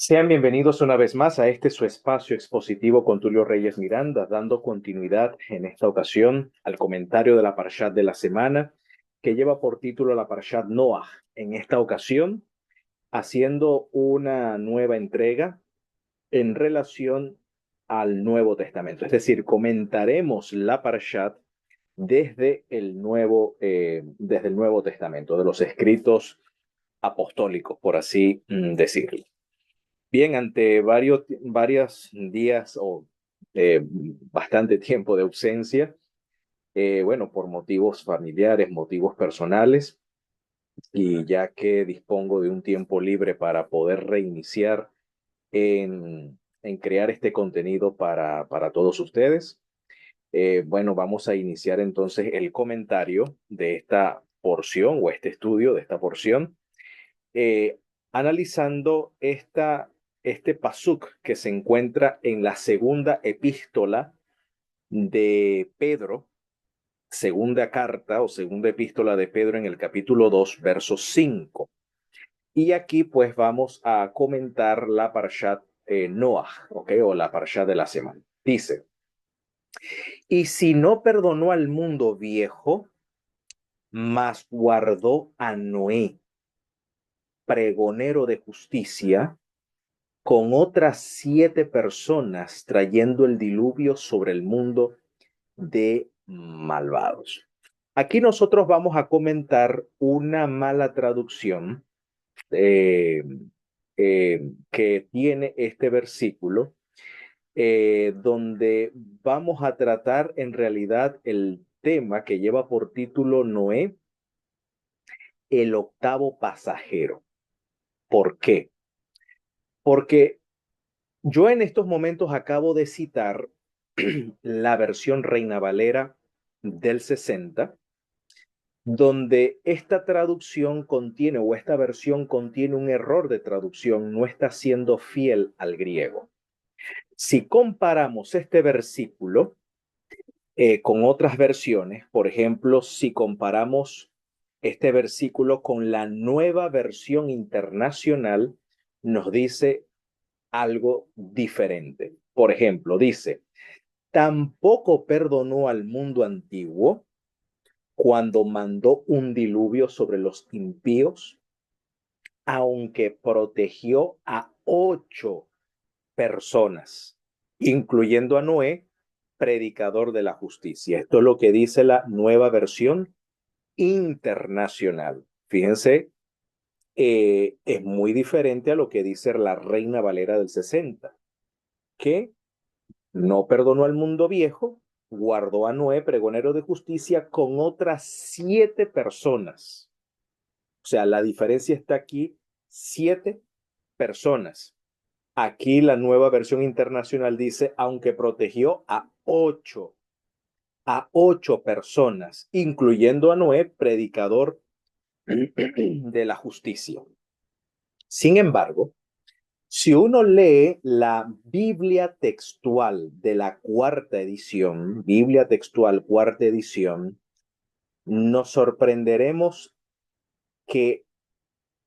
Sean bienvenidos una vez más a este su espacio expositivo con Tulio Reyes Miranda, dando continuidad en esta ocasión al comentario de la Parashat de la semana, que lleva por título la Parashat Noah. En esta ocasión, haciendo una nueva entrega en relación al Nuevo Testamento. Es decir, comentaremos la Parashat desde el Nuevo Testamento, de los escritos apostólicos, por así decirlo. Bien, ante varios días o bastante tiempo de ausencia, bueno, por motivos familiares, motivos personales, y ya que dispongo de un tiempo libre para poder reiniciar en crear este contenido para todos ustedes, bueno, vamos a iniciar entonces el comentario de esta porción o este estudio de esta porción eh, analizando este pasuk que se encuentra en la segunda epístola de Pedro, segunda carta o segunda epístola de Pedro en el capítulo 2 verso 5. Y aquí pues vamos a comentar la parshat Noah, ¿ok? O la parshat de la semana. Dice, y si no perdonó al mundo viejo, mas guardó a Noé, pregonero de justicia, con otras 7 personas trayendo el diluvio sobre el mundo de malvados. Aquí nosotros vamos a comentar una mala traducción eh, que tiene este versículo, donde vamos a tratar en realidad el tema que lleva por título Noé, el octavo pasajero. ¿Por qué? Porque yo en estos momentos acabo de citar la versión Reina Valera del 60, donde esta traducción contiene o esta versión contiene un error de traducción, no está siendo fiel al griego. Si comparamos este versículo con otras versiones, por ejemplo, si comparamos este versículo con la nueva versión internacional, nos dice algo diferente. Por ejemplo, dice, tampoco perdonó al mundo antiguo cuando mandó un diluvio sobre los impíos, aunque protegió a 8 personas, incluyendo a Noé, predicador de la justicia. Esto es lo que dice la nueva versión internacional. Fíjense, es muy diferente a lo que dice la Reina Valera del 60, que no perdonó al mundo viejo, guardó a Noé, pregonero de justicia, con otras 7 personas. O sea, la diferencia está aquí, 7 personas. Aquí la nueva versión internacional dice, aunque protegió a ocho personas, incluyendo a Noé, predicador de la justicia. Sin embargo, si uno lee la Biblia textual de la cuarta edición, Biblia textual cuarta edición, nos sorprenderemos que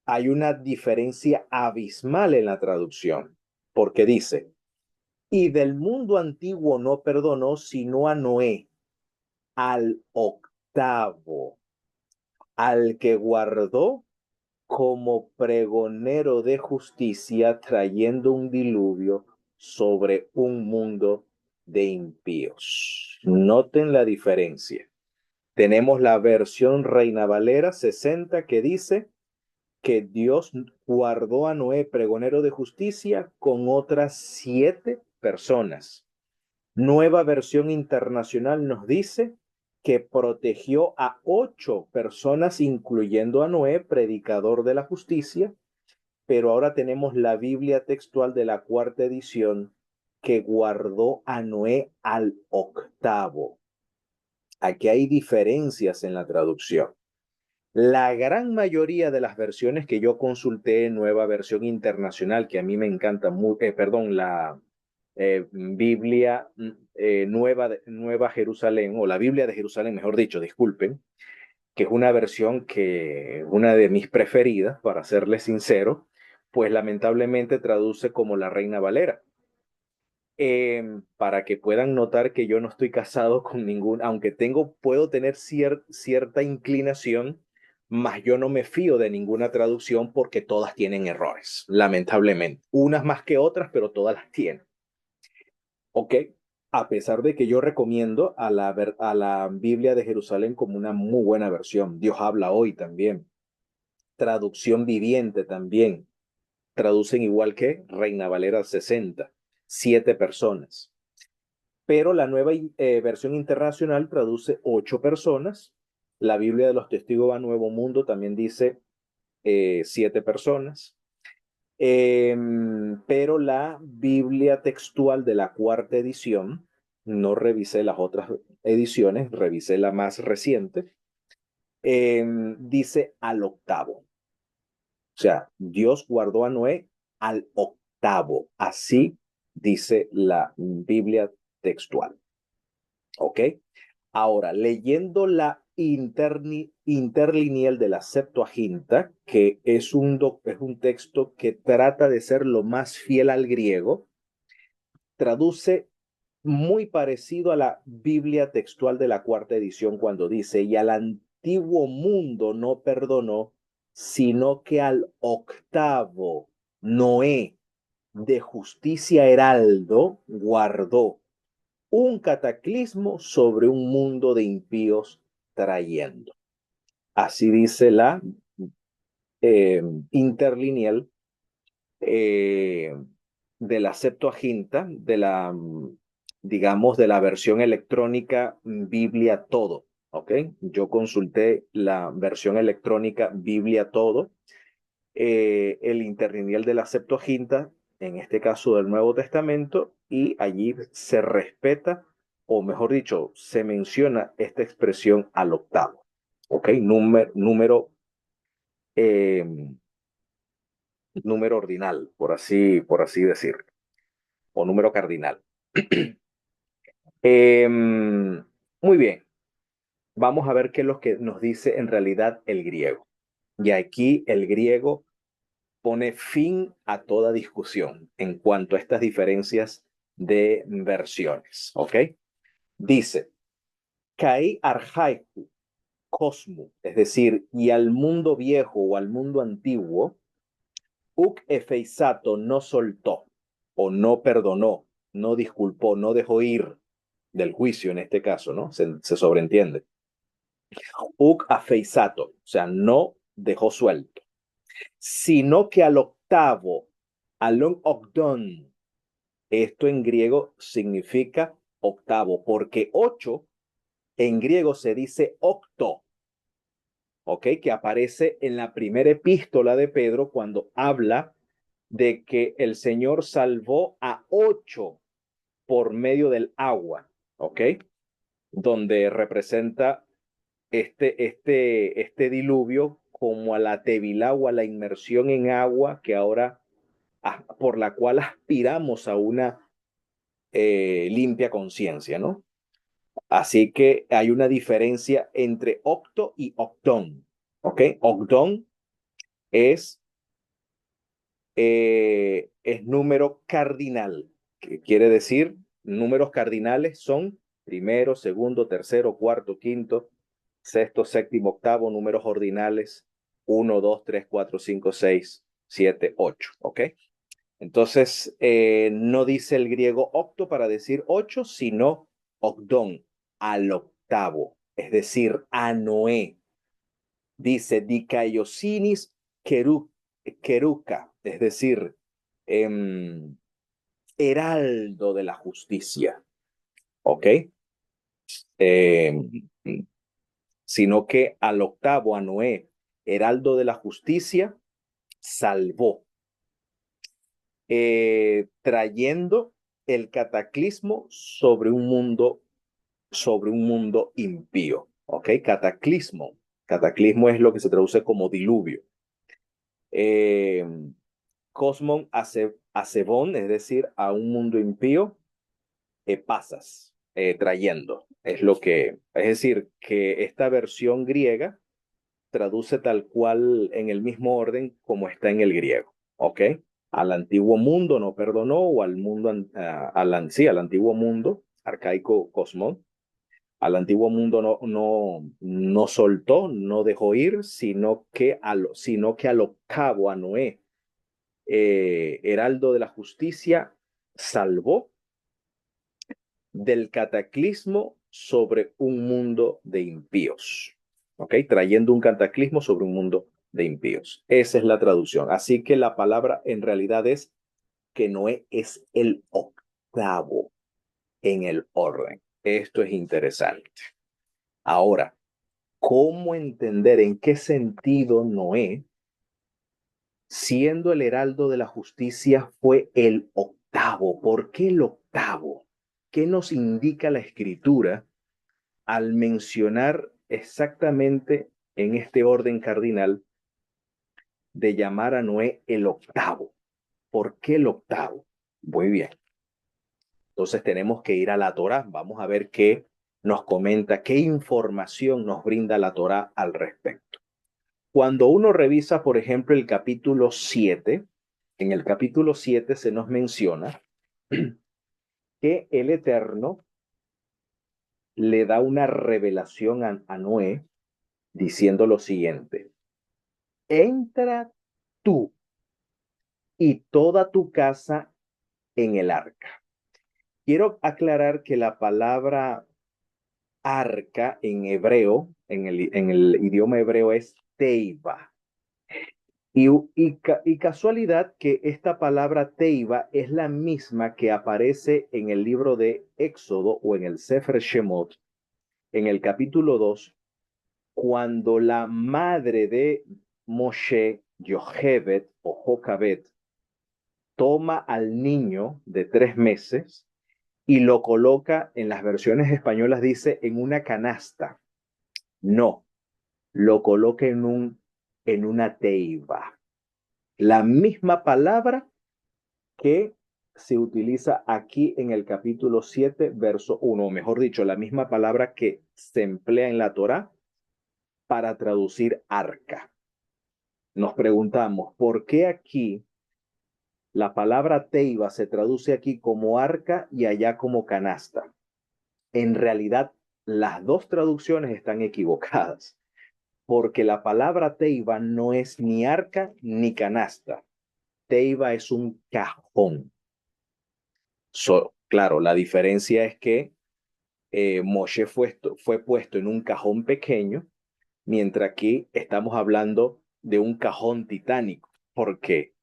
hay una diferencia abismal en la traducción, porque dice, y del mundo antiguo no perdonó sino a Noé, al octavo, al que guardó como pregonero de justicia, trayendo un diluvio sobre un mundo de impíos. Noten la diferencia. Tenemos la versión Reina Valera 60 que dice que Dios guardó a Noé, pregonero de justicia, con otras 7 personas. Nueva versión internacional nos dice que protegió a 8 personas, incluyendo a Noé, predicador de la justicia, pero ahora tenemos la Biblia textual de la cuarta edición que guardó a Noé al octavo. Aquí hay diferencias en la traducción. La gran mayoría de las versiones que yo consulté, nueva versión internacional, que a mí me encanta, perdón, la Biblia Nueva Jerusalén, o la Biblia de Jerusalén, mejor dicho, disculpen, que es una versión que una de mis preferidas, para serles sincero, pues lamentablemente traduce como la Reina Valera. Para que puedan notar que yo no estoy casado con ningún, aunque puedo tener cierta inclinación, mas yo no me fío de ninguna traducción porque todas tienen errores, lamentablemente. Unas más que otras, pero todas las tienen. Ok, a pesar de que yo recomiendo a la Biblia de Jerusalén como una muy buena versión. Dios habla hoy también. Traducción viviente también. Traducen igual que Reina Valera 60, 7 personas. Pero la nueva versión internacional traduce 8 personas. La Biblia de los Testigos a Nuevo Mundo también dice 7 personas. Pero la Biblia textual de la cuarta edición, no revisé las otras ediciones, revisé la más reciente, dice al octavo. O sea, Dios guardó a Noé al octavo. Así dice la Biblia textual. ¿Ok? Ahora, leyendo la interlineal de la Septuaginta, que es un texto que trata de ser lo más fiel al griego, traduce muy parecido a la Biblia textual de la cuarta edición cuando dice, y al antiguo mundo no perdonó, sino que al octavo Noé de justicia heraldo guardó un cataclismo sobre un mundo de impíos trayendo. Así dice la interlineal eh, de la Septuaginta, digamos, de la versión electrónica Biblia Todo. ¿Ok? Yo consulté la versión electrónica Biblia Todo, el interlineal de la Septuaginta, en este caso del Nuevo Testamento, y allí se respeta, o mejor dicho, se menciona esta expresión al octavo. ¿Ok? Eh, número ordinal, por así decir, o número cardinal. Muy bien, vamos a ver qué es lo que nos dice en realidad el griego. Y aquí el griego pone fin a toda discusión en cuanto a estas diferencias de versiones. ¿Ok? Dice, kai archaiku cosmo, es decir, y al mundo viejo o al mundo antiguo, uk efeisato no soltó o no perdonó, no disculpó, no dejó ir del juicio en este caso, ¿no? Se sobreentiende. Uk afeisato, o sea, no dejó suelto, sino que al octavo, alon ogdon, esto en griego significa octavo, porque 8 en griego se dice octo, ¿ok? Que aparece en la primera epístola de Pedro cuando habla de que el Señor salvó a 8 por medio del agua, ¿ok? Donde representa este diluvio como a la tevilá o a la inmersión en agua que ahora, por la cual aspiramos a una limpia conciencia, ¿no? Así que hay una diferencia entre octo y octón, ¿ok? Octón es número cardinal, que quiere decir números cardinales son primero, segundo, tercero, cuarto, quinto, sexto, séptimo, octavo, números ordinales 1, 2, 3, 4, 5, 6, 7, 8. ¿Ok? Entonces, no dice el griego octo para decir 8, sino octón, al octavo, es decir, a Noé. Dice dikaiosinis keruka, es decir, heraldo de la justicia, ¿ok? Eh, Sino que al octavo, a Noé, heraldo de la justicia, salvó, trayendo el cataclismo sobre un mundo impío, ¿ok? Cataclismo. Cataclismo es lo que se traduce como diluvio. Cosmon acebón, es decir, a un mundo impío, pasas, trayendo. Es decir, que esta versión griega traduce tal cual en el mismo orden como está en el griego. ¿ok? Al antiguo mundo no perdonó, o al mundo, al antiguo mundo, arcaico cosmón, al antiguo mundo no soltó, no dejó ir, sino que al octavo, a Noé, heraldo de la justicia, salvó del cataclismo sobre un mundo de impíos. ¿Ok? Trayendo un cataclismo sobre un mundo de impíos. Esa es la traducción. Así que la palabra en realidad es que Noé es el octavo en el orden. Esto es interesante. Ahora, ¿cómo entender en qué sentido Noé, siendo el heraldo de la justicia, fue el octavo? ¿Por qué el octavo? ¿Qué nos indica la escritura al mencionar exactamente en este orden cardinal de llamar a Noé el octavo? ¿Por qué el octavo? Muy bien. Entonces tenemos que ir a la Torá. Vamos a ver qué nos comenta, qué información nos brinda la Torá al respecto. Cuando uno revisa, por ejemplo, el capítulo 7, en el capítulo 7 se nos menciona que el Eterno le da una revelación a Noé diciendo lo siguiente: entra tú y toda tu casa en el arca. Quiero aclarar que la palabra arca en hebreo, en el idioma hebreo, es teiba. Y casualidad que esta palabra teiba es la misma que aparece en el libro de Éxodo o en el Sefer Shemot, en el capítulo 2, cuando la madre de Moshe, Yochebed o Jocabed, toma al niño de 3 meses y lo coloca, en las versiones españolas dice, en una canasta. No, lo coloca en una teiba. La misma palabra que se utiliza aquí en el capítulo 7, verso 1, o mejor dicho, la misma palabra que se emplea en la Torá para traducir arca. Nos preguntamos, ¿por qué aquí la palabra teiba se traduce aquí como arca y allá como canasta? En realidad, las dos traducciones están equivocadas, porque la palabra teiba no es ni arca ni canasta. Teiba es un cajón. Claro, la diferencia es que Moshe fue puesto en un cajón pequeño, mientras aquí estamos hablando de un cajón titánico, porque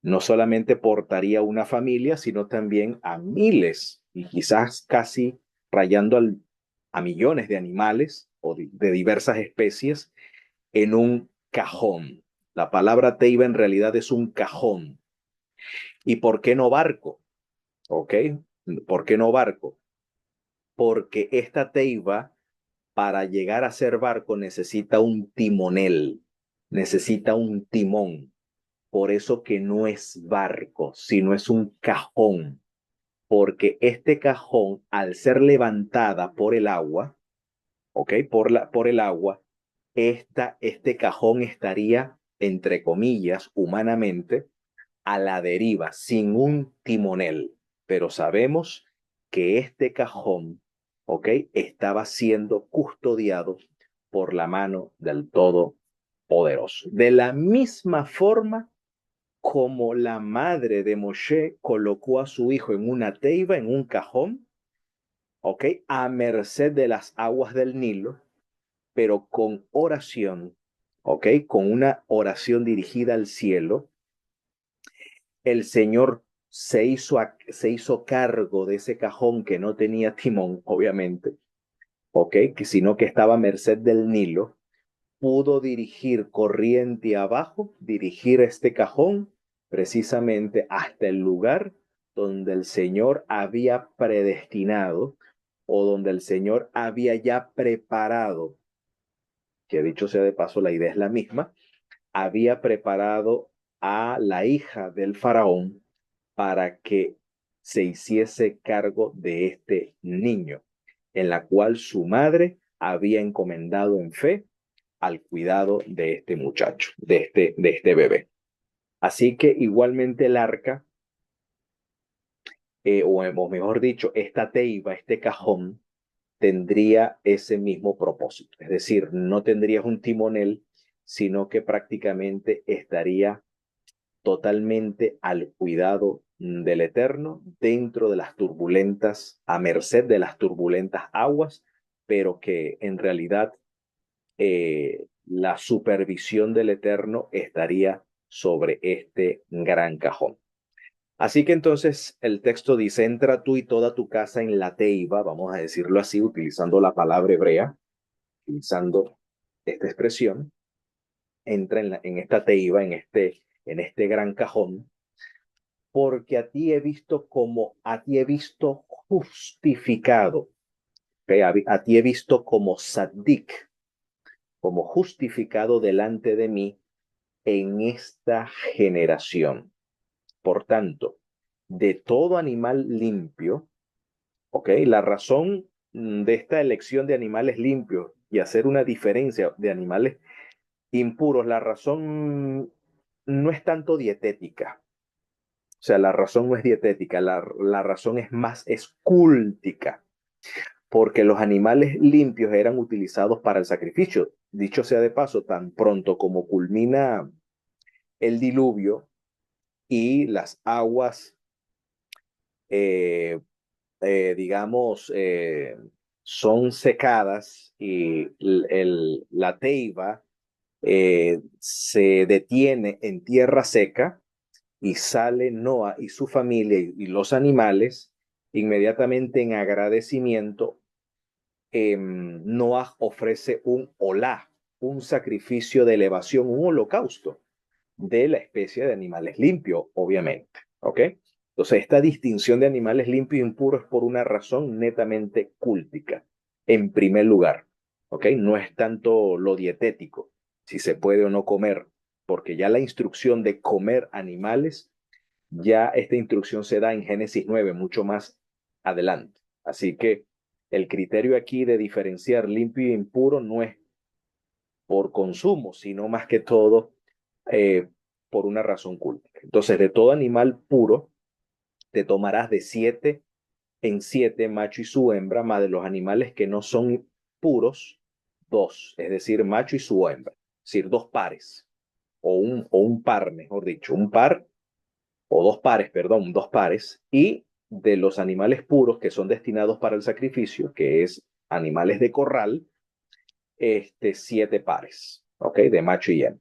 no solamente portaría una familia, sino también a miles y quizás casi rayando a millones de animales o de diversas especies en un cajón. La palabra teiba en realidad es un cajón. ¿Y por qué no barco? ¿Ok? ¿Por qué no barco? Porque esta teiba, para llegar a ser barco, necesita un timonel, necesita un timón. Por eso que no es barco, sino es un cajón, porque este cajón, al ser levantada por el agua, ¿ok? Por el agua, este cajón estaría, entre comillas, humanamente, a la deriva, sin un timonel. Pero sabemos que este cajón, ¿ok? Estaba siendo custodiado por la mano del Todopoderoso. De la misma forma como la madre de Moshe colocó a su hijo en una teiba, en un cajón, ¿ok? A merced de las aguas del Nilo, pero con oración, ¿ok? Con una oración dirigida al cielo, el Señor se hizo cargo de ese cajón que no tenía timón, obviamente, ¿ok? Sino que estaba a merced del Nilo, pudo dirigir corriente abajo, dirigir este cajón precisamente hasta el lugar donde el Señor había predestinado o donde el Señor había ya preparado, que dicho sea de paso, la idea es la misma, había preparado a la hija del faraón para que se hiciese cargo de este niño, en la cual su madre había encomendado en fe al cuidado de este muchacho, de este bebé. Así que igualmente el arca, o mejor dicho, esta teiba, este cajón, tendría ese mismo propósito. Es decir, no tendrías un timonel, sino que prácticamente estaría totalmente al cuidado del Eterno dentro de las turbulentas, a merced de las turbulentas aguas, pero que en realidad la supervisión del Eterno estaría sobre este gran cajón. Así que entonces el texto dice, entra tú y toda tu casa en la teiba, vamos a decirlo así, utilizando la palabra hebrea, utilizando esta expresión, entra en esta teiba, en este gran cajón, porque a ti he visto justificado, ¿okay? A ti he visto como sadik, como justificado delante de mí en esta generación. Por tanto, de todo animal limpio, ¿ok? La razón de esta elección de animales limpios y hacer una diferencia de animales impuros, la razón no es tanto dietética. O sea, la razón no es dietética, la razón es más escúltica, porque los animales limpios eran utilizados para el sacrificio. Dicho sea de paso, tan pronto como culmina el diluvio y las aguas, eh, digamos, son secadas y la teiba se detiene en tierra seca, y sale Noah y su familia y los animales inmediatamente en agradecimiento. Noah ofrece un olá, un sacrificio de elevación, un holocausto de la especie de animales limpios, obviamente. ¿Ok? Entonces, esta distinción de animales limpios e impuros es por una razón netamente cúltica, en primer lugar. ¿Ok? No es tanto lo dietético, si se puede o no comer, porque ya la instrucción de comer animales, ya esta instrucción se da en Génesis 9, mucho más adelante. Así que el criterio aquí de diferenciar limpio e impuro no es por consumo, sino más que todo eh, por una razón culta. Entonces, de todo animal puro, te tomarás de 7 en 7, macho y su hembra, más de los animales que no son puros, 2, es decir, macho y su hembra, es decir, 2 pares, o un par, mejor dicho, un par, o 2 pares, perdón, 2 pares, y de los animales puros que son destinados para el sacrificio, que es animales de corral, 7 pares, ¿ok? De macho y hembra.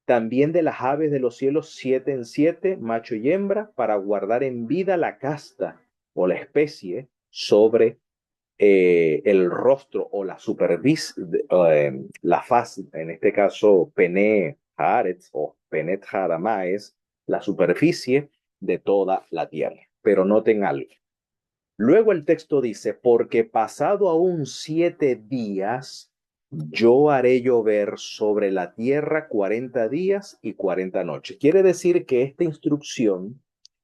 También de las aves de los cielos, 7 en 7, macho y hembra, para guardar en vida la casta o la especie sobre el rostro o la superficie, la faz, en este caso, pene haaretz o penet harama, es la superficie de toda la tierra. Pero noten algo. Luego el texto dice, porque pasado aún 7 días, yo haré llover sobre la tierra 40 días y 40 noches. Quiere decir que esta instrucción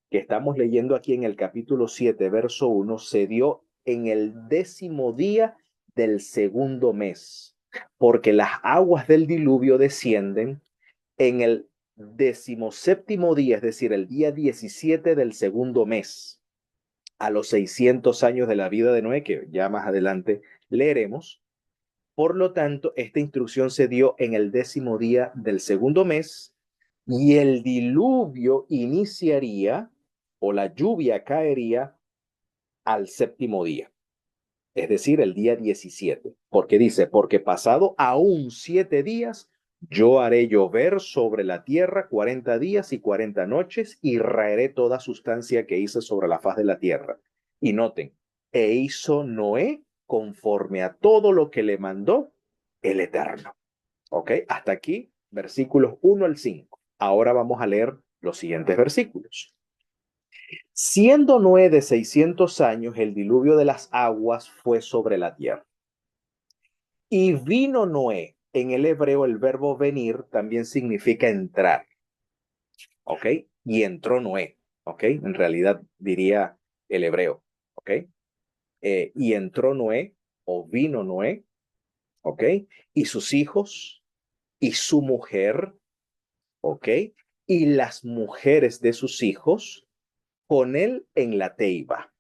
que estamos leyendo aquí en el capítulo 7, verso 1, se dio en el 10.º día del segundo mes, porque las aguas del diluvio descienden en el 17.º día, es decir, el día 17 del segundo mes, a los 600 años de la vida de Noé, que ya más adelante leeremos. Por lo tanto, esta instrucción se dio en el 10.º día del segundo mes, y el diluvio iniciaría, o la lluvia caería, al 7.º día, es decir, el día 17, porque dice, porque pasado aún 7 días, yo haré llover sobre la tierra 40 días y 40 noches, y raeré toda sustancia que hice sobre la faz de la tierra. Y noten, e hizo Noé conforme a todo lo que le mandó el Eterno. ¿Ok? Hasta aquí, versículos 1 al 5. Ahora vamos a leer los siguientes versículos. Siendo Noé de 600 años, el diluvio de las aguas fue sobre la tierra. Y vino Noé. En el hebreo, el verbo venir también significa entrar. ¿Ok? Y entró Noé. ¿Ok? En realidad diría el hebreo. ¿Ok? Y entró Noé, o vino Noé. ¿Ok? Y sus hijos, y su mujer. ¿Ok? y las mujeres de sus hijos con él en la teiba,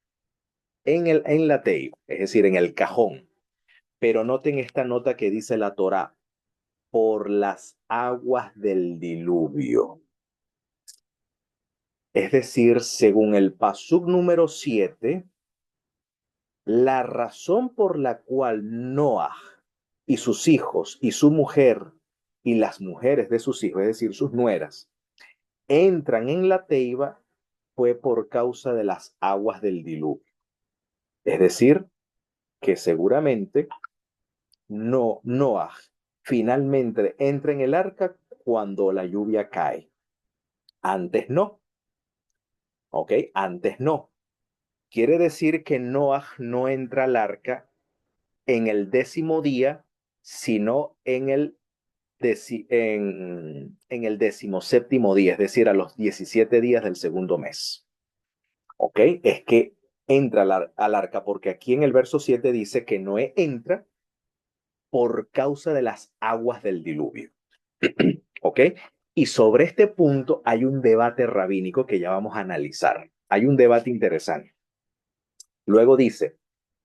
en la teiba, es decir, en el cajón. Pero noten esta nota que dice la Torá, por las aguas del diluvio. Es decir, según el pasuk número 7, la razón por la cual Noah y sus hijos y su mujer y las mujeres de sus hijos, es decir, sus nueras, entran en la teiba fue por causa de las aguas del diluvio. Es decir, que seguramente Noah finalmente entra en el arca cuando la lluvia cae. Antes no, ¿ok? Antes no. Quiere decir que Noah no entra al arca en el 10º día, sino en el 17º día, es decir, a los 17 días del segundo mes. ¿Ok? Es que entra al arca, porque aquí en el verso 7 dice que Noé entra por causa de las aguas del diluvio. ¿Ok? Y sobre este punto hay un debate rabínico que ya vamos a analizar. Hay un debate interesante. Luego dice,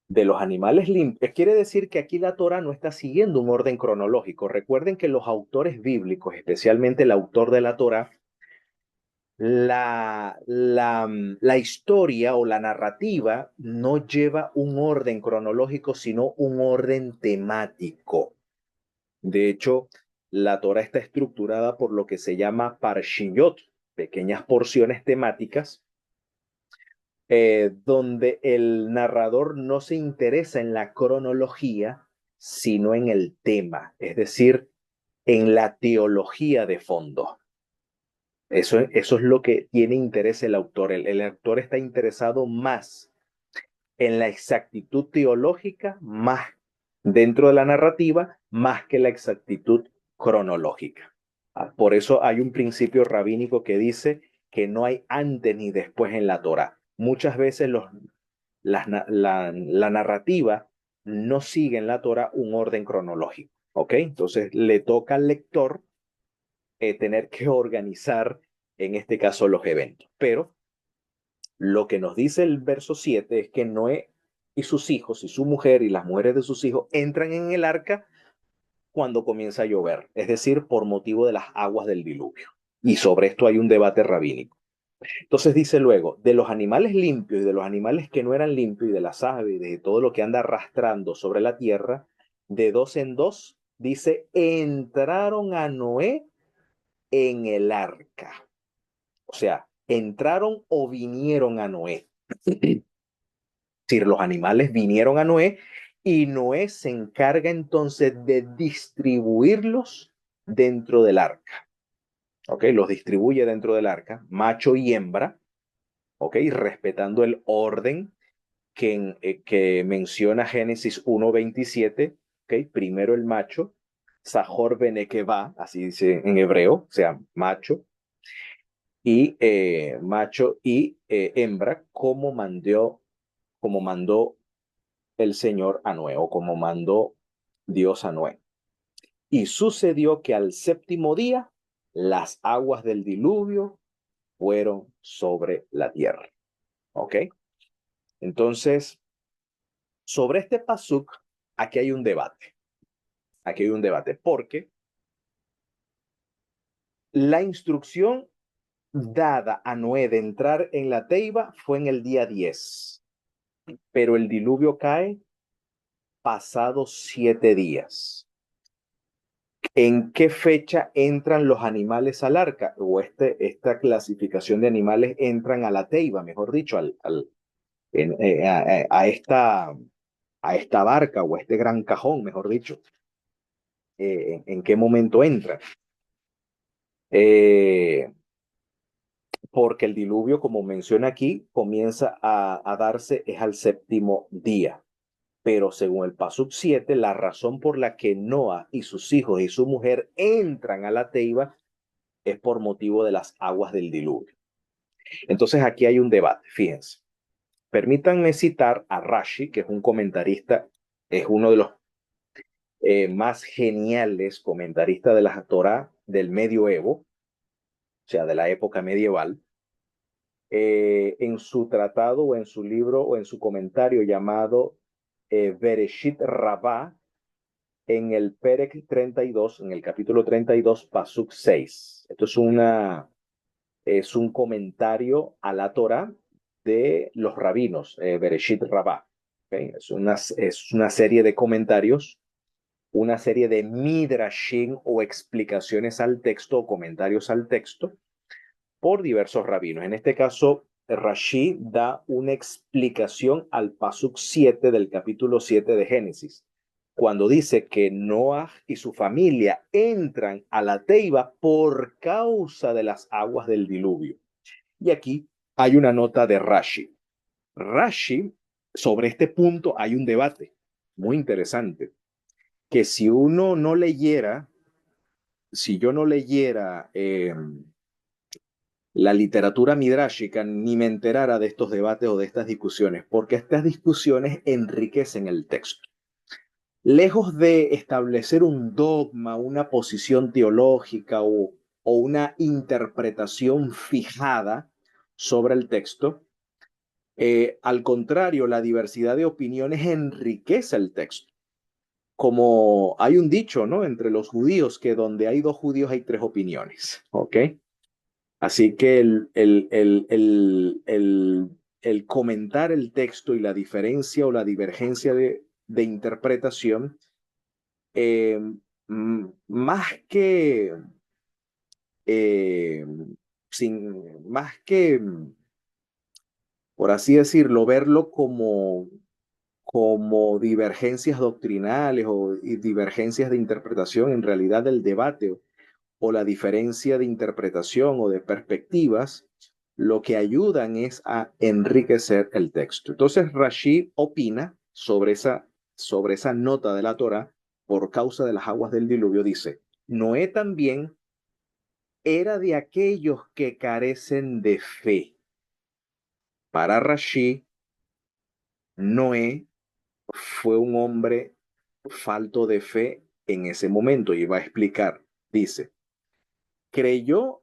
de los animales limpios, quiere decir que aquí la Torah no está siguiendo un orden cronológico. Recuerden que los autores bíblicos, especialmente el autor de la Torah, la historia o la narrativa no lleva un orden cronológico, sino un orden temático. De hecho, la Torah está estructurada por lo que se llama parshiyot, pequeñas porciones temáticas, donde el narrador no se interesa en la cronología, sino en el tema, es decir, en la teología de fondo. Eso es lo que tiene interés el autor. El autor está interesado más en la exactitud teológica, más dentro de la narrativa, más que la exactitud cronológica. Por eso hay un principio rabínico que dice que no hay antes ni después en la Torah. Muchas veces la narrativa no sigue en la Torah un orden cronológico. ¿Ok? Entonces le toca al lector tener que organizar, en este caso, los eventos. Pero lo que nos dice el verso 7 es que Noé y sus hijos y su mujer y las mujeres de sus hijos entran en el arca cuando comienza a llover, es decir, por motivo de las aguas del diluvio. Y sobre esto hay un debate rabínico. Entonces dice luego, de los animales limpios y de los animales que no eran limpios y de las aves y de todo lo que anda arrastrando sobre la tierra, de dos en dos, dice, entraron a Noé en el arca. O sea, entraron o vinieron a Noé. Es decir, los animales vinieron a Noé y Noé se encarga entonces de distribuirlos dentro del arca. ¿Ok? Los distribuye dentro del arca, macho y hembra, ¿ok? Respetando el orden que menciona Génesis 1:27, ¿ok? Primero el macho, Sahor Benekeba, así dice en hebreo, o sea, macho y hembra, como mandó el Señor a Noé, o como mandó Dios a Noé. Y sucedió que al 7º día las aguas del diluvio fueron sobre la tierra. ¿Ok? Entonces, sobre este pasuk, aquí hay un debate. Aquí hay un debate, porque la instrucción dada a Noé de entrar en la teiba fue en el día 10, pero el diluvio cae pasados 7 días. ¿En qué fecha entran los animales al arca? O esta clasificación de animales entran a la teiba, mejor dicho, a esta barca o a este gran cajón, mejor dicho. ¿En qué momento entran? Porque el diluvio, como menciona aquí, comienza a darse es al 7º día. Pero según el Pasuk 7, la razón por la que Noah y sus hijos y su mujer entran a la teiba es por motivo de las aguas del diluvio. Entonces aquí hay un debate, fíjense. Permítanme citar a Rashi, que es un comentarista, es uno de los más geniales comentaristas de la Torá del medioevo, o sea, de la época medieval, en su tratado o en su libro o en su comentario llamado Bereshit Rabbah, en el Perek 32, en el capítulo 32, Pasuk 6. Esto es un comentario a la Torah de los rabinos, Bereshit Rabbah. ¿Okay? Es una serie de comentarios, una serie de midrashim o explicaciones al texto o comentarios al texto por diversos rabinos. En este caso, Rashi da una explicación al Pasuk 7 del capítulo 7 de Génesis, cuando dice que Noah y su familia entran a la Teiba por causa de las aguas del diluvio. Y aquí hay una nota de Rashi. Rashi, sobre este punto hay un debate muy interesante, que si uno no leyera, si yo no leyera la literatura midrásica, ni me enterara de estos debates o de estas discusiones, porque estas discusiones enriquecen el texto. Lejos de establecer un dogma, una posición teológica o una interpretación fijada sobre el texto, al contrario, la diversidad de opiniones enriquece el texto. Como hay un dicho, ¿no? Entre los judíos, que donde hay dos judíos hay tres opiniones, ¿ok? Así que el comentar el texto y la diferencia o la divergencia de interpretación, eh, más que, eh, más que, por así decirlo, verlo como divergencias doctrinales o divergencias de interpretación, en realidad el debate o la diferencia de interpretación o de perspectivas, lo que ayudan es a enriquecer el texto. Entonces, Rashi opina sobre esa nota de la Torah por causa de las aguas del diluvio. Dice, Noé también era de aquellos que carecen de fe. Para Rashi, Noé fue un hombre falto de fe en ese momento y va a explicar. Dice, creyó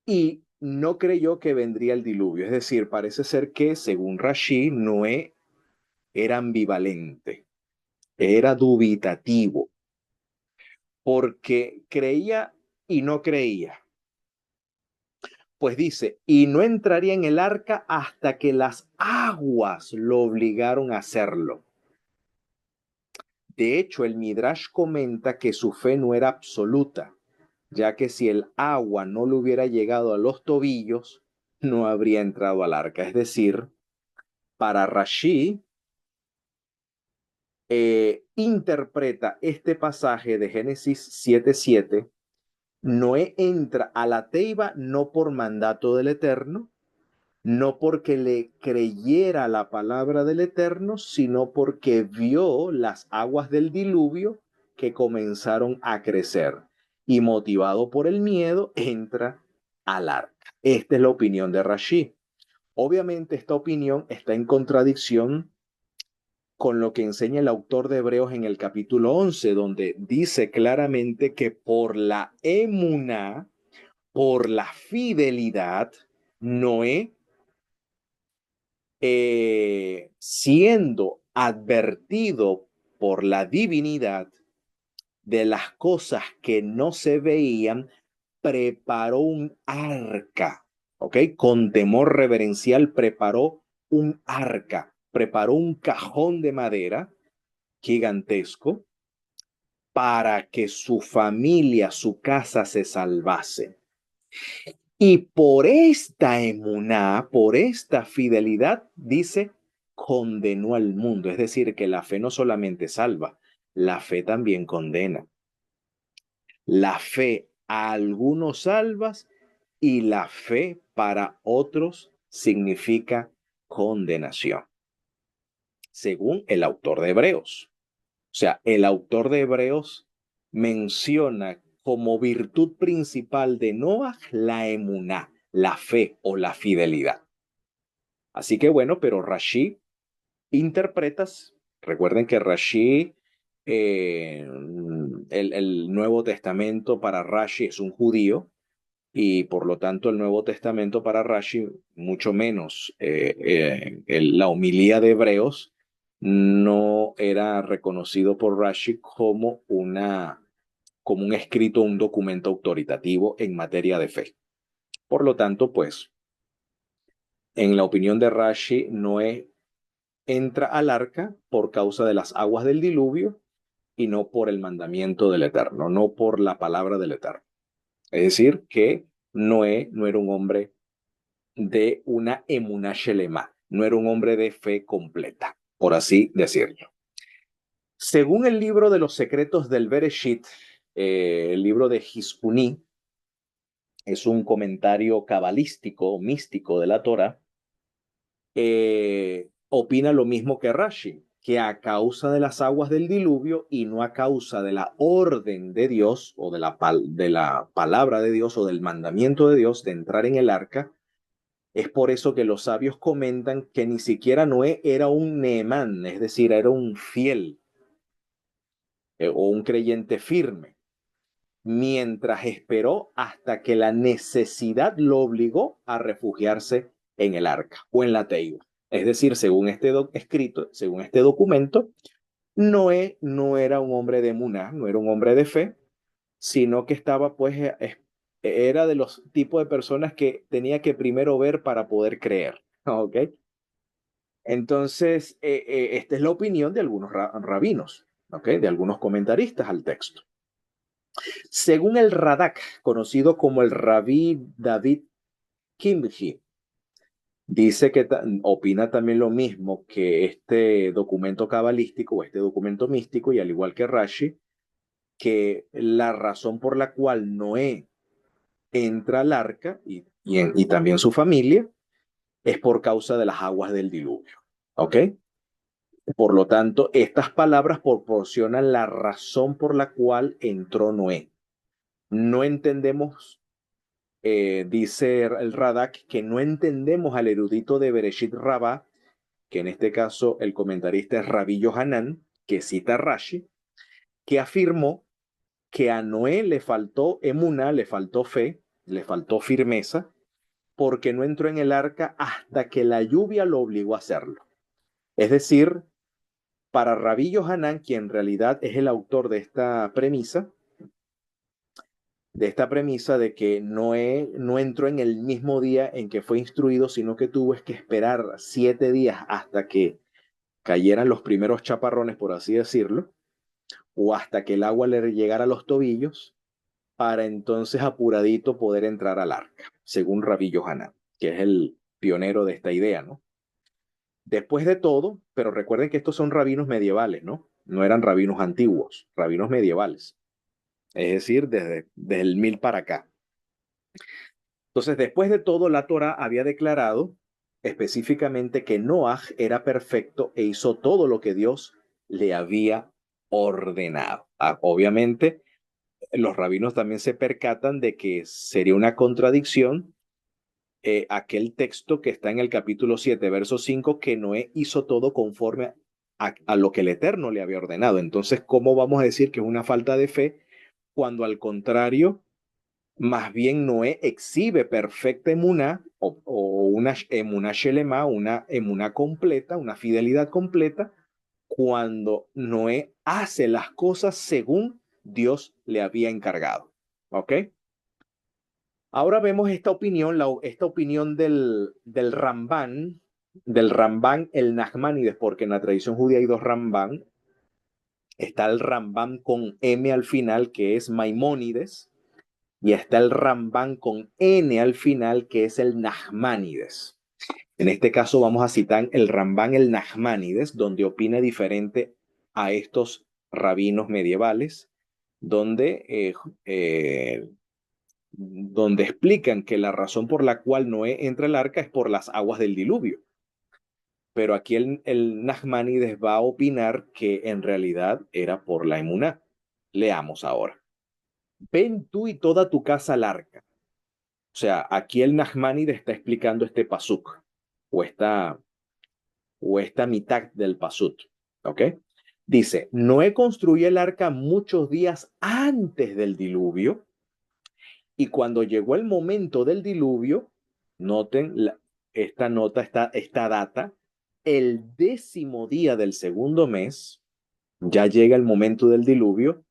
y no creyó que vendría el diluvio. Es decir, parece ser que, según Rashi, Noé era ambivalente, era dubitativo, porque creía y no creía. Pues dice, y no entraría en el arca hasta que las aguas lo obligaron a hacerlo. De hecho, el Midrash comenta que su fe no era absoluta, ya que si el agua no le hubiera llegado a los tobillos, no habría entrado al arca. Es decir, para Rashi, interpreta este pasaje de Génesis 7:7, Noé entra a la teiba no por mandato del Eterno, no porque le creyera la palabra del Eterno, sino porque vio las aguas del diluvio que comenzaron a crecer y motivado por el miedo entra al arca. Esta es la opinión de Rashi. Obviamente esta opinión está en contradicción con lo que enseña el autor de Hebreos en el capítulo 11, donde dice claramente que por la emuná, por la fidelidad, Noé, siendo advertido por la divinidad de las cosas que no se veían, preparó un arca, ¿ok? Con temor reverencial preparó un arca, preparó un cajón de madera gigantesco para que su familia, su casa se salvase. Y por esta emuná, por esta fidelidad, dice, condenó al mundo. Es decir, que la fe no solamente salva, la fe también condena. La fe a algunos salvas y la fe para otros significa condenación, según el autor de Hebreos. O sea, el autor de Hebreos menciona como virtud principal de Noah la emuná, la fe o la fidelidad. Así que bueno, pero Rashi interpretas, recuerden que Rashi, el Nuevo Testamento para Rashi es un judío, y por lo tanto el Nuevo Testamento para Rashi, mucho menos la homilía de Hebreos, no era reconocido por Rashi como como un escrito, un documento autoritativo en materia de fe. Por lo tanto, pues, en la opinión de Rashi, Noé entra al arca por causa de las aguas del diluvio y no por el mandamiento del Eterno, no por la palabra del Eterno. Es decir, que Noé no era un hombre de una emuná shelema, no era un hombre de fe completa, por así decirlo. Según el libro de los secretos del Bereshit, el libro de Hizkuní, es un comentario cabalístico, místico de la Torah, opina lo mismo que Rashi, que a causa de las aguas del diluvio y no a causa de la orden de Dios o de de la palabra de Dios o del mandamiento de Dios de entrar en el arca, es por eso que los sabios comentan que ni siquiera Noé era un neemán, es decir, era un fiel o un creyente firme, mientras esperó hasta que la necesidad lo obligó a refugiarse en el arca o en la teiba. Es decir, según este escrito, según este documento, Noé no era un hombre de emuná, no era un hombre de fe, sino que estaba, pues, era de los tipos de personas que tenía que primero ver para poder creer. ¿Ok? Entonces, esta es la opinión de algunos rabinos, ¿ok? De algunos comentaristas al texto. Según el Radak, conocido como el Rabí David Kimhi, dice que opina también lo mismo que este documento cabalístico o este documento místico, y al igual que Rashi, que la razón por la cual Noé entra al arca y también su familia es por causa de las aguas del diluvio. ¿Ok? Por lo tanto, estas palabras proporcionan la razón por la cual entró Noé. No entendemos, dice el Radak, que no entendemos al erudito de Bereshit Rabbah, que en este caso el comentarista es Rabí Yohanan, que cita a Rashi, que afirmó que a Noé le faltó emuná, le faltó fe, le faltó firmeza, porque no entró en el arca hasta que la lluvia lo obligó a hacerlo. Es decir, para Rabí Yohanan, quien en realidad es el autor de esta premisa de que Noé no entró en el mismo día en que fue instruido, sino que tuvo que esperar 7 días hasta que cayeran los primeros chaparrones, por así decirlo, o hasta que el agua le llegara a los tobillos, para entonces apuradito poder entrar al arca, según Rabí Yohanan, que es el pionero de esta idea, ¿no? Después de todo, pero recuerden que estos son rabinos medievales, ¿no? No eran rabinos antiguos, rabinos medievales. Es decir, desde el 1000 para acá. Entonces, después de todo, la Torá había declarado específicamente que Noaj era perfecto e hizo todo lo que Dios le había ordenado. Obviamente, los rabinos también se percatan de que sería una contradicción aquel texto que está en el capítulo 7, verso 5, que Noé hizo todo conforme a lo que el Eterno le había ordenado. Entonces, ¿cómo vamos a decir que es una falta de fe cuando al contrario, más bien Noé exhibe perfecta emuná o una emuná shelema, una emuná completa, una fidelidad completa, cuando Noé hace las cosas según Dios le había encargado? ¿Ok? Ahora vemos esta opinión, esta opinión del Rambán el Nachmanides, porque en la tradición judía hay dos Rambán. Está el Rambán con M al final, que es Maimónides, y está el Rambán con N al final, que es el Nachmanides. En este caso vamos a citar el Rambán el Nachmanides, donde opina diferente a estos rabinos medievales, donde donde explican que la razón por la cual Noé entra al arca es por las aguas del diluvio. Pero aquí el Nachmanides va a opinar que en realidad era por la emuná. Leamos ahora. Ven tú y toda tu casa al arca. O sea, aquí el Nachmanides está explicando este pasuk o esta mitad del pasuk. ¿Ok? Dice, Noé construyó el arca muchos días antes del diluvio Y cuando llegó el momento del diluvio, noten esta nota, esta data, el 10º día del segundo mes, ya llega el momento del diluvio,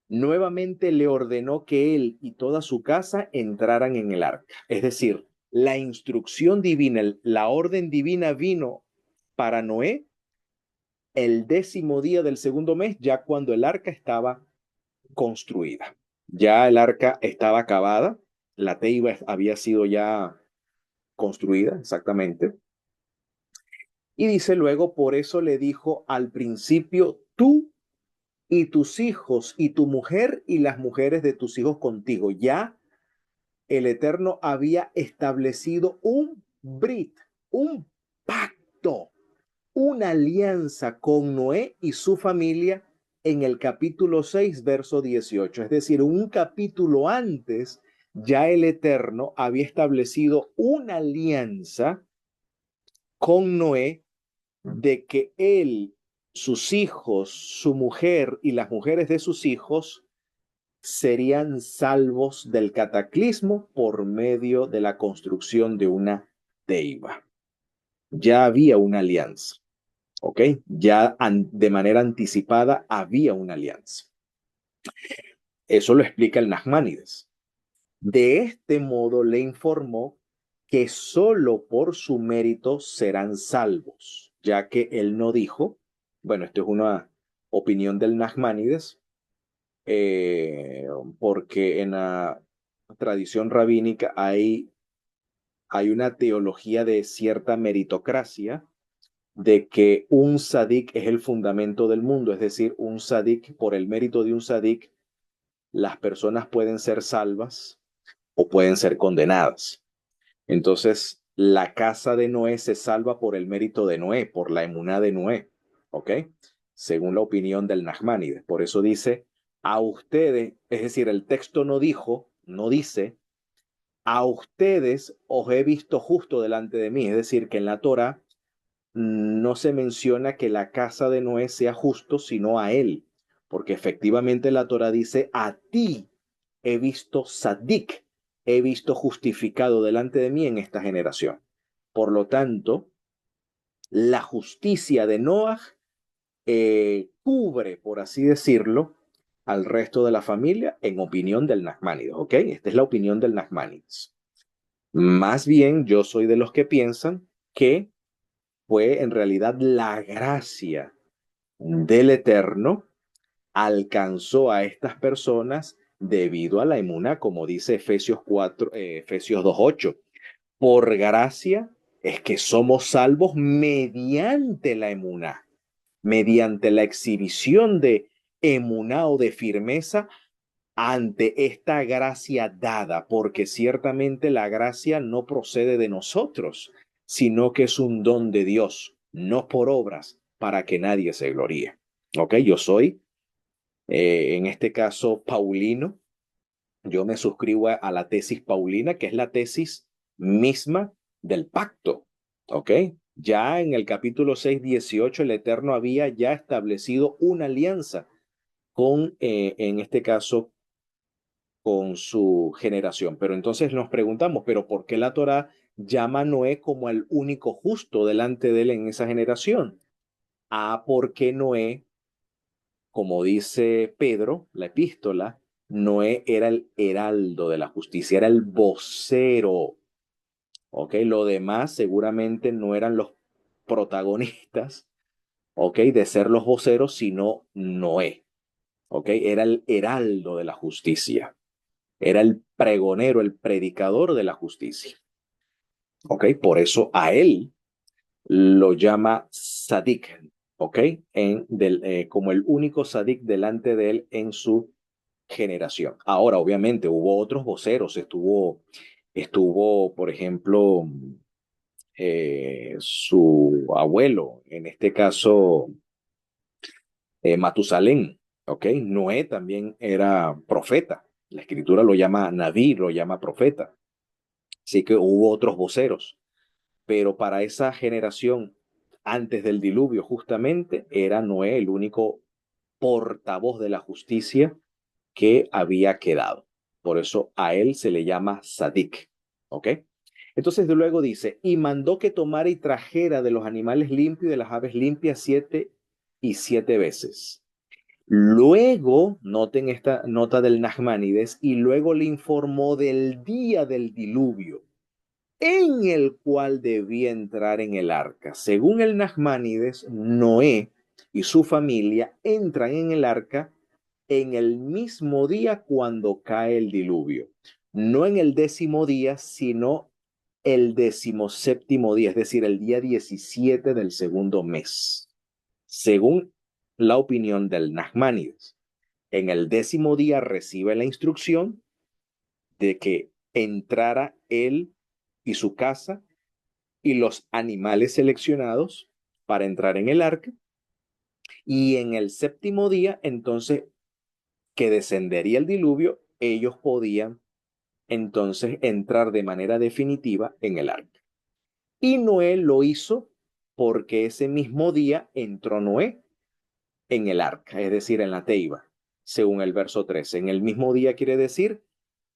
nuevamente le ordenó que él y toda su casa entraran en el arca. Es decir, la instrucción divina, la orden divina vino para Noé el 10º día del segundo mes, ya cuando el arca estaba construida. Ya el arca estaba acabada, la teiba había sido ya construida, exactamente. Y dice luego, por eso le dijo al principio, tú y tus hijos y tu mujer y las mujeres de tus hijos contigo. Ya el Eterno había establecido un brit, un pacto, una alianza con Noé y su familia en el capítulo 6, verso 18. Es decir, un capítulo antes, ya el Eterno había establecido una alianza con Noé de que él, sus hijos, su mujer y las mujeres de sus hijos serían salvos del cataclismo por medio de la construcción de una teiba. Ya había una alianza, ¿ok? Ya de manera anticipada había una alianza. Eso lo explica el Nachmanides. De este modo le informó que solo por su mérito serán salvos, ya que él no dijo, bueno, esto es una opinión del Nachmanides, porque en la tradición rabínica hay una teología de cierta meritocracia, de que un sadik es el fundamento del mundo, es decir, un sadik, por el mérito de un sadik, las personas pueden ser salvas o pueden ser condenadas. Entonces, la casa de Noé se salva por el mérito de Noé, por la emuná de Noé, ¿ok? Según la opinión del Nachmanides. Por eso dice, a ustedes, es decir, el texto no dijo, no dice, a ustedes os he visto justo delante de mí. Es decir, que en la Torah no se menciona que la casa de Noé sea justo, sino a él. Porque efectivamente la Torah dice, a ti he visto sadik, he visto justificado delante de mí en esta generación. Por lo tanto, la justicia de Noah cubre, por así decirlo, al resto de la familia en opinión del Nachmanides, ¿ok? Esta es la opinión del Nachmanides. Más bien, yo soy de los que piensan que fue en realidad la gracia del Eterno alcanzó a estas personas debido a la emuná, como dice Efesios 2:8. Por gracia es que somos salvos mediante la emuná, mediante la exhibición de emuná o de firmeza ante esta gracia dada, porque ciertamente la gracia no procede de nosotros, sino que es un don de Dios, no por obras, para que nadie se gloríe. Ok, yo soy, en este caso, Paulino. Yo me suscribo a la tesis Paulina, que es la tesis misma del pacto. Ok, ya en el capítulo 6:18, el Eterno había ya establecido una alianza con, en este caso, con su generación. Pero entonces nos preguntamos, ¿pero por qué la Torá llama a Noé como el único justo delante de él en esa generación? Ah, porque Noé, como dice Pedro, la epístola, Noé era el heraldo de la justicia, era el vocero. ¿Ok? Lo demás seguramente no eran los protagonistas, ¿ok? De ser los voceros, sino Noé. ¿Ok? Era el heraldo de la justicia. Era el pregonero, el predicador de la justicia. ¿Ok? Por eso a él lo llama Sadik, ¿ok? Como el único Sadik delante de él en su generación. Ahora, obviamente, hubo otros voceros, estuvo, por ejemplo, su abuelo, en este caso, Matusalén, ¿ok? Noé también era profeta. La escritura lo llama Naví, lo llama profeta. Así que hubo otros voceros, pero para esa generación antes del diluvio justamente era Noé el único portavoz de la justicia que había quedado. Por eso a él se le llama Sadik. ¿Ok? Entonces luego dice, y mandó que tomara y trajera de los animales limpios y de las aves limpias 7 veces. Luego, noten esta nota del Nachmanides, y luego le informó del día del diluvio, en el cual debía entrar en el arca. Según el Nachmanides, Noé y su familia entran en el arca en el mismo día cuando cae el diluvio. No en el 10º día, sino el 17º día, es decir, el día 17 del segundo mes. Según la opinión del Nachmanides, en el 10º día recibe la instrucción de que entrara él y su casa y los animales seleccionados para entrar en el arca. Y en el 7º día, entonces, que descendería el diluvio, ellos podían entonces entrar de manera definitiva en el arca. Y Noé lo hizo porque ese mismo día entró Noé en el arca, es decir, en la teiba, según el verso 13. En el mismo día quiere decir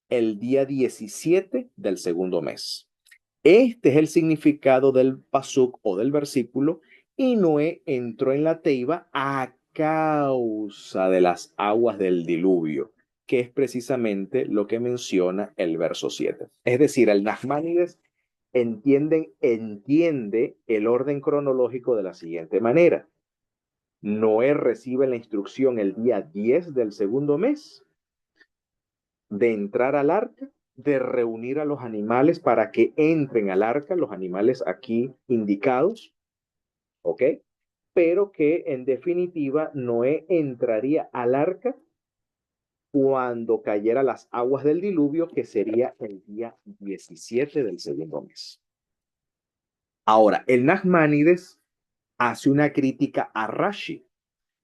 el día 17 del segundo mes. Este es el significado del pasuk o del versículo, y Noé entró en la teiba a causa de las aguas del diluvio, que es precisamente lo que menciona el verso 7. Es decir, el Nachmanides entiende el orden cronológico de la siguiente manera. Noé recibe la instrucción el día 10 del segundo mes de entrar al arca, de reunir a los animales para que entren al arca, los animales aquí indicados, ¿ok? Pero que en definitiva Noé entraría al arca cuando cayera las aguas del diluvio, que sería el día 17 del segundo mes. Ahora, el Nachmanides hace una crítica a Rashi,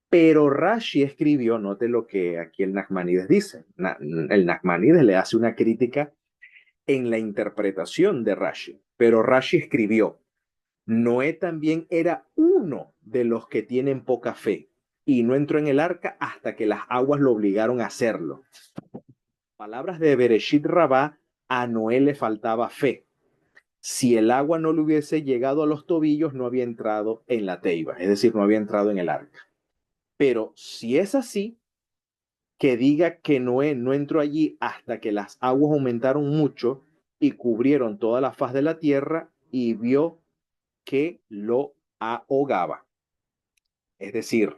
pero Rashi escribió, note lo que aquí el Nachmanides dice, el Nachmanides le hace una crítica en la interpretación de Rashi, pero Rashi escribió, Noé también era uno de los que tienen poca fe y no entró en el arca hasta que las aguas lo obligaron a hacerlo. Palabras de Bereshit Rabá, a Noé le faltaba fe. Si el agua no le hubiese llegado a los tobillos, no había entrado en la teiba, es decir, no había entrado en el arca. Pero si es así, que diga que Noé no entró allí hasta que las aguas aumentaron mucho y cubrieron toda la faz de la tierra y vio que lo ahogaba. Es decir,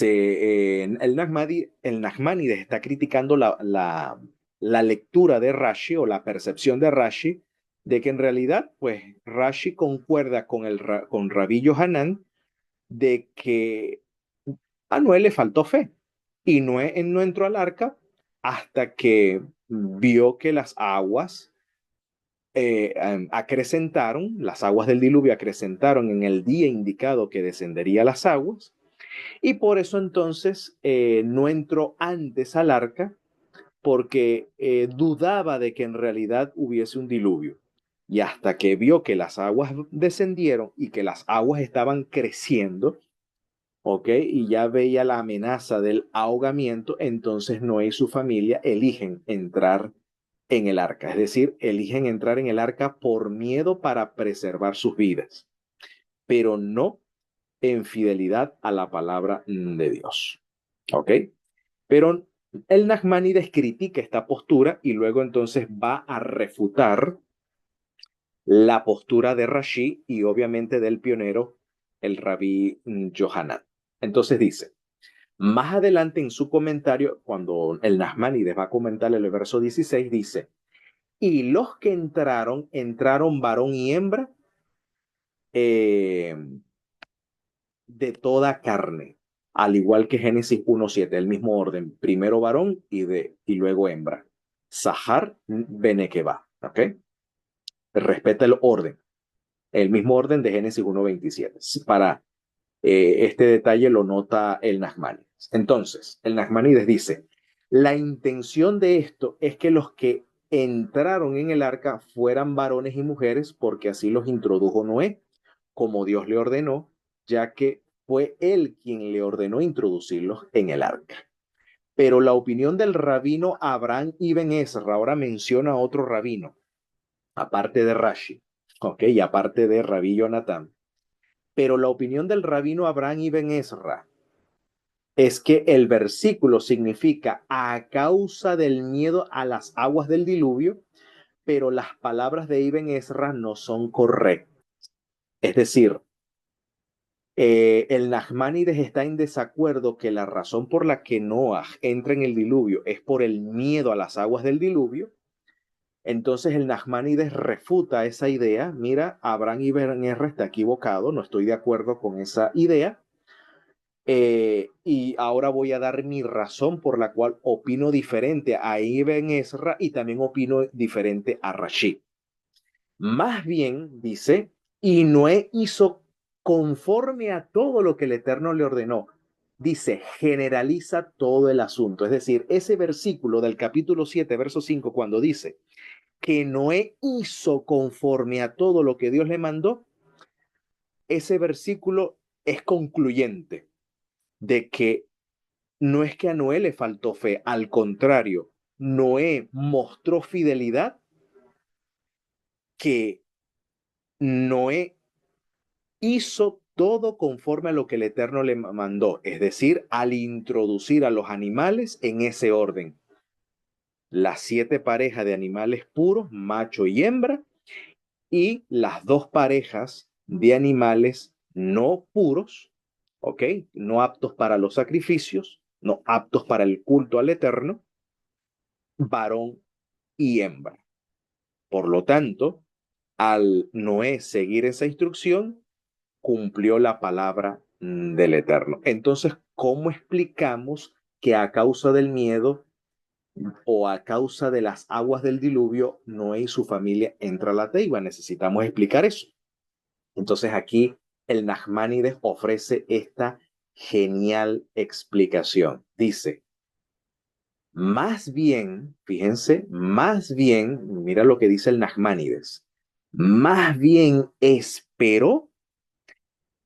el Nachmanides está criticando la lectura de Rashi o la percepción de Rashi de que en realidad, pues Rashi concuerda con Rabbi Yohanan de que a Noé le faltó fe y Noé no entró al arca hasta que vio que las aguas acrecentaron, las aguas del diluvio acrecentaron en el día indicado que descendería las aguas, y por eso entonces no entró antes al arca porque dudaba de que en realidad hubiese un diluvio. Y hasta que vio que las aguas descendieron y que las aguas estaban creciendo, ¿ok? Y ya veía la amenaza del ahogamiento, entonces Noé y su familia eligen entrar en el arca, es decir, eligen entrar en el arca por miedo para preservar sus vidas, pero no en fidelidad a la palabra de Dios, ¿ok? Pero el Nachmanides critica esta postura y luego entonces va a refutar la postura de Rashi y obviamente del pionero, el Rabí Yohanan. Entonces dice, más adelante en su comentario, cuando el Nachmanides va a comentar el verso 16, dice, y los que entraron, entraron varón y hembra eh, de toda carne, al igual que Génesis 1:7, el mismo orden, primero varón y luego hembra. Sahar Benekeba, ¿ok? Respeta el orden, el mismo orden de Génesis 1:27. Para este detalle lo nota el Nachmanides. Entonces, el Nachmanides dice, la intención de esto es que los que entraron en el arca fueran varones y mujeres, porque así los introdujo Noé, como Dios le ordenó, ya que fue él quien le ordenó introducirlos en el arca. Pero la opinión del rabino Abraham Ibn Ezra ahora menciona a otro rabino, aparte de Rashi, ¿ok? Y aparte de Rabí Jonatán. Pero la opinión del rabino Abraham Ibn Ezra es que el versículo significa a causa del miedo a las aguas del diluvio, pero las palabras de Ibn Ezra no son correctas. Es decir, el Nachmanides está en desacuerdo que la razón por la que Noah entra en el diluvio es por el miedo a las aguas del diluvio. Entonces el Nachmanides refuta esa idea. Mira, Abraham Ibn Ezra está equivocado, no estoy de acuerdo con esa idea. Y ahora voy a dar mi razón por la cual opino diferente a Ibn Ezra y también opino diferente a Rashi. Más bien, dice, y Noé hizo conforme a todo lo que el Eterno le ordenó. Dice, generaliza todo el asunto. Es decir, ese versículo del capítulo 7, verso 5, cuando dice que Noé hizo conforme a todo lo que Dios le mandó, ese versículo es concluyente de que no es que a Noé le faltó fe, al contrario, Noé mostró fidelidad, que Noé hizo todo conforme a lo que el Eterno le mandó, es decir, al introducir a los animales en ese orden. Las 7 parejas de animales puros, macho y hembra, y las 2 parejas de animales no puros, ¿ok? No aptos para los sacrificios, no aptos para el culto al Eterno, varón y hembra. Por lo tanto, al Noé seguir esa instrucción, cumplió la palabra del Eterno. Entonces, ¿cómo explicamos que a causa del miedo o a causa de las aguas del diluvio, Noé y su familia entran a la teiba? Necesitamos explicar eso. Entonces, aquí el Nachmanides ofrece esta genial explicación. Dice, más bien, fíjense, más bien, mira lo que dice el Nachmanides, más bien esperó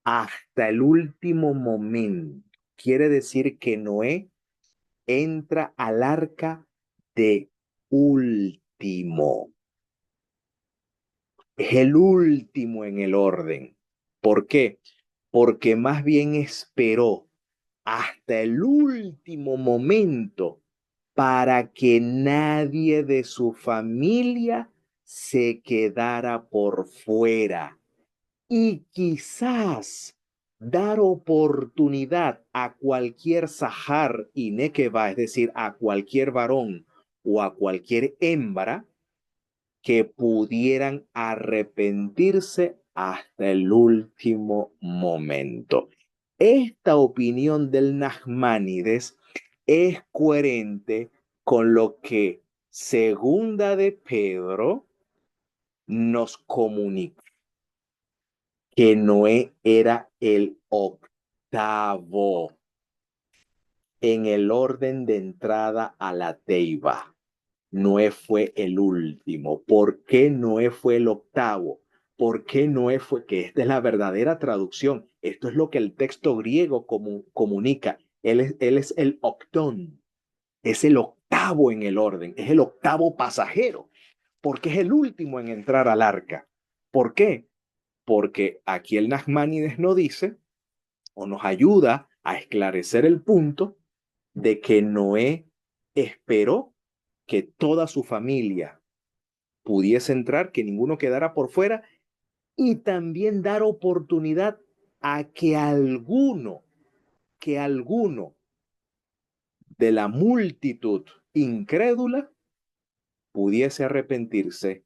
hasta el último momento. Quiere decir que Noé entra al arca de último. Es el último en el orden. ¿Por qué? Porque más bien esperó hasta el último momento para que nadie de su familia se quedara por fuera y quizás dar oportunidad a cualquier Sahar y Nekeba, es decir, a cualquier varón o a cualquier hembra que pudieran arrepentirse hasta el último momento. Esta opinión del Nachmanides es coherente con lo que Segunda de Pedro nos comunica, que Noé era el octavo en el orden de entrada a la teiba. Noé fue el último. ¿Por qué Noé fue el octavo? ¿Por qué Noé fue? Que esta es la verdadera traducción. Esto es lo que el texto griego comunica. Él es el octón. Es el octavo en el orden. Es el octavo pasajero. Porque es el último en entrar al arca. ¿Por qué? Porque aquí el Nachmanides nos dice o nos ayuda a esclarecer el punto de que Noé esperó que toda su familia pudiese entrar, que ninguno quedara por fuera, y también dar oportunidad a que alguno de la multitud incrédula pudiese arrepentirse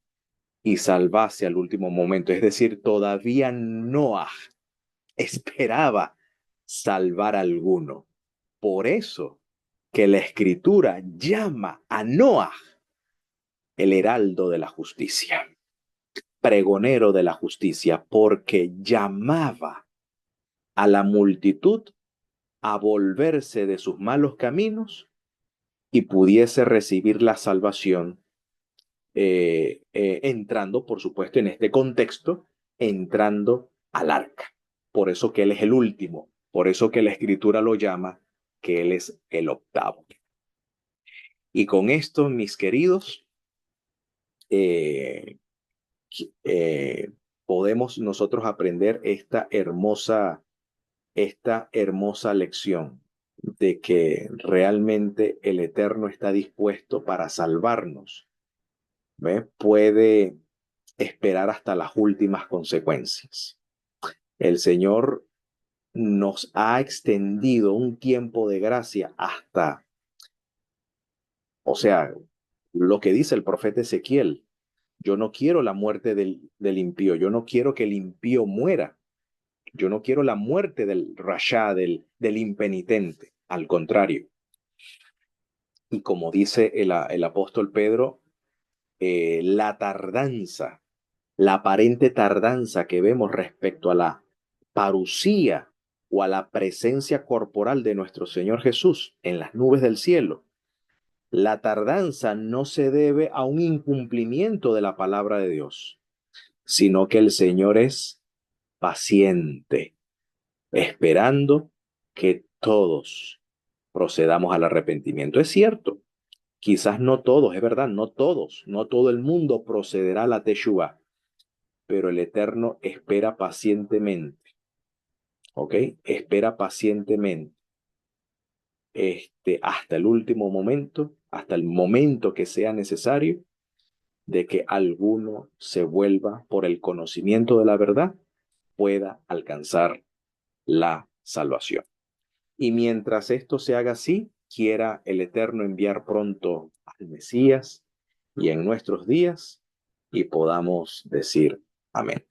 y salvarse al último momento. Es decir, todavía Noah esperaba salvar a alguno. Por eso que la escritura llama a Noah el heraldo de la justicia, pregonero de la justicia, porque llamaba a la multitud a volverse de sus malos caminos y pudiese recibir la salvación, entrando, por supuesto, en este contexto, entrando al arca. Por eso que él es el último, por eso que la escritura lo llama que él es el octavo. Y con esto, mis queridos, eh, eh, podemos nosotros aprender esta hermosa lección de que realmente el Eterno está dispuesto para salvarnos, ¿ve? Puede esperar hasta las últimas consecuencias. El Señor nos ha extendido un tiempo de gracia hasta, o sea, lo que dice el profeta Ezequiel: yo no quiero la muerte del impío, yo no quiero que el impío muera, yo no quiero la muerte del rasha, del impenitente, al contrario. Y como dice el apóstol Pedro, la tardanza, la aparente tardanza que vemos respecto a la parucía o a la presencia corporal de nuestro Señor Jesús en las nubes del cielo, la tardanza no se debe a un incumplimiento de la palabra de Dios, sino que el Señor es paciente, esperando que todos procedamos al arrepentimiento. Es cierto, quizás no todos, es verdad, no todos, no todo el mundo procederá a la Teshuvah, pero el Eterno espera pacientemente, ¿ok? Espera pacientemente hasta el último momento, hasta el momento que sea necesario, de que alguno se vuelva por el conocimiento de la verdad, pueda alcanzar la salvación. Y mientras esto se haga así, quiera el Eterno enviar pronto al Mesías y en nuestros días, y podamos decir amén.